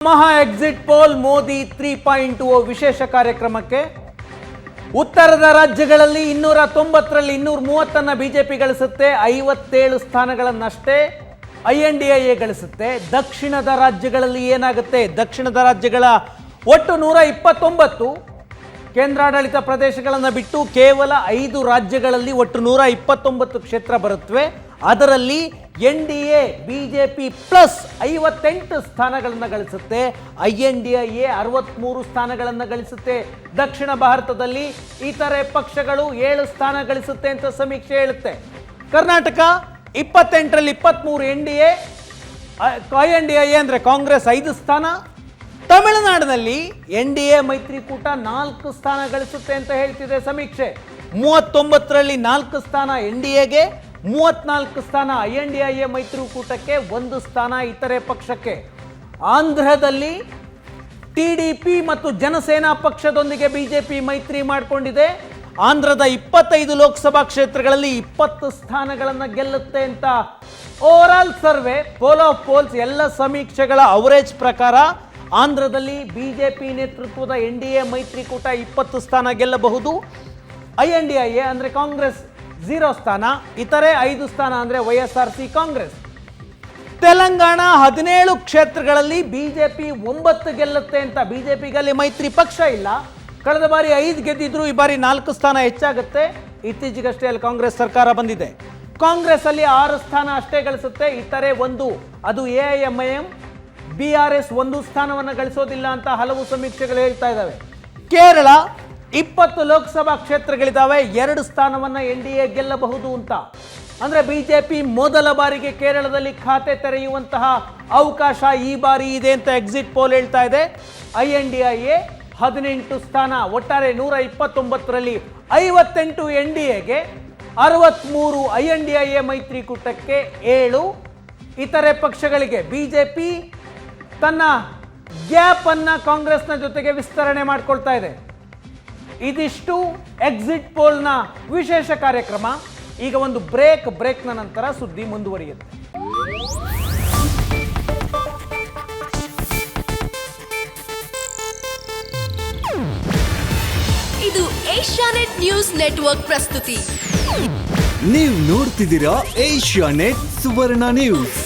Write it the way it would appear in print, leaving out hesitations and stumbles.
ಮಹಾ exit poll Modi 3.0 ವಿಶೇಷ ಕಾರ್ಯಕ್ರಮಕ್ಕೆ ಉತ್ತರದ ರಾಜ್ಯಗಳಲ್ಲಿ 290ರಲ್ಲಿ 230 ಬಿಜೆಪಿ ಗಳಿಸುತ್ತೆ, 57 ಸ್ಥಾನಗಳನ್ನಷ್ಟೇ INDIA ಗಳಿಸುತ್ತೆ. ದಕ್ಷಿಣದ ರಾಜ್ಯಗಳಲ್ಲಿ ಏನಾಗುತ್ತೆ? ದಕ್ಷಿಣದ ರಾಜ್ಯಗಳ ಒಟ್ಟು 129 ಕೇಂದ್ರಾಡಳಿತ ಪ್ರದೇಶಗಳನ್ನು ಬಿಟ್ಟು ಕೇವಲ 5 ರಾಜ್ಯಗಳಲ್ಲಿ ಒಟ್ಟು 129 ಕ್ಷೇತ್ರ ಬರುತ್ತವೆ. ಅದರಲ್ಲಿ NDA ಬಿಜೆಪಿ ಪ್ಲಸ್ 58 ಸ್ಥಾನಗಳನ್ನು ಗಳಿಸುತ್ತೆ, INDIA 63 ಸ್ಥಾನಗಳನ್ನು ಗಳಿಸುತ್ತೆ. ದಕ್ಷಿಣ ಭಾರತದಲ್ಲಿ ಇತರೆ ಪಕ್ಷಗಳು 7 ಸ್ಥಾನ ಗಳಿಸುತ್ತೆ ಅಂತ ಸಮೀಕ್ಷೆ ಹೇಳುತ್ತೆ. ಕರ್ನಾಟಕ 28ರಲ್ಲಿ 23 NDA, INDIA ಅಂದರೆ ಕಾಂಗ್ರೆಸ್ 5 ಸ್ಥಾನ. ತಮಿಳುನಾಡಿನಲ್ಲಿ NDA ಮೈತ್ರಿಕೂಟ 4 ಸ್ಥಾನ ಗಳಿಸುತ್ತೆ ಅಂತ ಹೇಳ್ತಿದೆ ಸಮೀಕ್ಷೆ. 39ರಲ್ಲಿ 4 ಸ್ಥಾನ NDAಗೆ, 34 ಸ್ಥಾನ INDIA ಮೈತ್ರಿಕೂಟಕ್ಕೆ, 1 ಸ್ಥಾನ ಇತರೆ ಪಕ್ಷಕ್ಕೆ. ಆಂಧ್ರದಲ್ಲಿ TDP ಮತ್ತು ಜನಸೇನಾ ಪಕ್ಷದೊಂದಿಗೆ ಬಿಜೆಪಿ ಮೈತ್ರಿ ಮಾಡಿಕೊಂಡಿದೆ. ಆಂಧ್ರದ 25 ಲೋಕಸಭಾ ಕ್ಷೇತ್ರಗಳಲ್ಲಿ 20 ಸ್ಥಾನಗಳನ್ನು ಗೆಲ್ಲುತ್ತೆ ಅಂತ overall survey, poll of polls ಎಲ್ಲ ಸಮೀಕ್ಷೆಗಳ ಅವರೇಜ್ ಪ್ರಕಾರ ಆಂಧ್ರದಲ್ಲಿ ಬಿಜೆಪಿ ನೇತೃತ್ವದ NDA ಮೈತ್ರಿಕೂಟ 20 ಸ್ಥಾನ ಗೆಲ್ಲಬಹುದು. INDIA ಅಂದರೆ ಕಾಂಗ್ರೆಸ್ 0 ಸ್ಥಾನ, ಇತರೆ 5 ಸ್ಥಾನ ಅಂದರೆ YSRC ಕಾಂಗ್ರೆಸ್. ತೆಲಂಗಾಣ 17 ಕ್ಷೇತ್ರಗಳಲ್ಲಿ ಬಿಜೆಪಿ 9 ಗೆಲ್ಲುತ್ತೆ ಅಂತ. ಬಿಜೆಪಿಗಲ್ಲಿ ಮೈತ್ರಿ ಪಕ್ಷ ಇಲ್ಲ, ಕಳೆದ ಬಾರಿ 5 ಗೆದ್ದಿದ್ರು, ಈ ಬಾರಿ 4 ಸ್ಥಾನ ಹೆಚ್ಚಾಗುತ್ತೆ. ಇತ್ತೀಚೆಗಷ್ಟೇ ಅಲ್ಲಿ ಕಾಂಗ್ರೆಸ್ ಸರ್ಕಾರ ಬಂದಿದೆ. ಕಾಂಗ್ರೆಸ್ ಅಲ್ಲಿ 6 ಸ್ಥಾನ ಅಷ್ಟೇ ಗಳಿಸುತ್ತೆ, ಇತರೆ 1, ಅದು AIMIM, BRS 1 ಸ್ಥಾನವನ್ನು ಗಳಿಸೋದಿಲ್ಲ ಅಂತ ಹಲವು ಸಮೀಕ್ಷೆಗಳು ಹೇಳ್ತಾ ಇದ್ದಾವೆ. ಕೇರಳ 20 ಲೋಕಸಭಾ ಕ್ಷೇತ್ರಗಳಿದ್ದಾವೆ, 2 ಸ್ಥಾನವನ್ನು NDA ಗೆಲ್ಲಬಹುದು ಅಂತ. ಅಂದರೆ ಬಿಜೆಪಿ ಮೊದಲ ಬಾರಿಗೆ ಕೇರಳದಲ್ಲಿ ಖಾತೆ ತೆರೆಯುವಂತಹ ಅವಕಾಶ ಈ ಬಾರಿ ಇದೆ ಅಂತ ಎಕ್ಸಿಟ್ ಪೋಲ್ ಹೇಳ್ತಾ ಇದೆ. INDIA 18 ಸ್ಥಾನ, ಒಟ್ಟಾರೆ 129ರಲ್ಲಿ 58 NDAಗೆ, 63 INDIA ಮೈತ್ರಿಕೂಟಕ್ಕೆ, 7 ಇತರೆ ಪಕ್ಷಗಳಿಗೆ. ಬಿಜೆಪಿ ತನ್ನ ಗ್ಯಾಪ್ ಅನ್ನ ಕಾಂಗ್ರೆಸ್ನ ಜೊತೆಗೆ ವಿಸ್ತರಣೆ ಮಾಡಿಕೊಳ್ತಾ ಇದೆ. ಇದಿಷ್ಟು ಎಕ್ಸಿಟ್ ಪೋಲ್ನ ವಿಶೇಷ ಕಾರ್ಯಕ್ರಮ. ಈಗ ಒಂದು ಬ್ರೇಕ್ನ ನಂತರ ಸುದ್ದಿ ಮುಂದುವರಿಯುತ್ತೆ. ಇದು ಏಷ್ಯಾನೆಟ್ ನ್ಯೂಸ್ ನೆಟ್ವರ್ಕ್ ಪ್ರಸ್ತುತಿ. ನೀವು ನೋಡ್ತಿದ್ದೀರಾ ಏಷ್ಯಾನೆಟ್ ಸುವರ್ಣ ನ್ಯೂಸ್.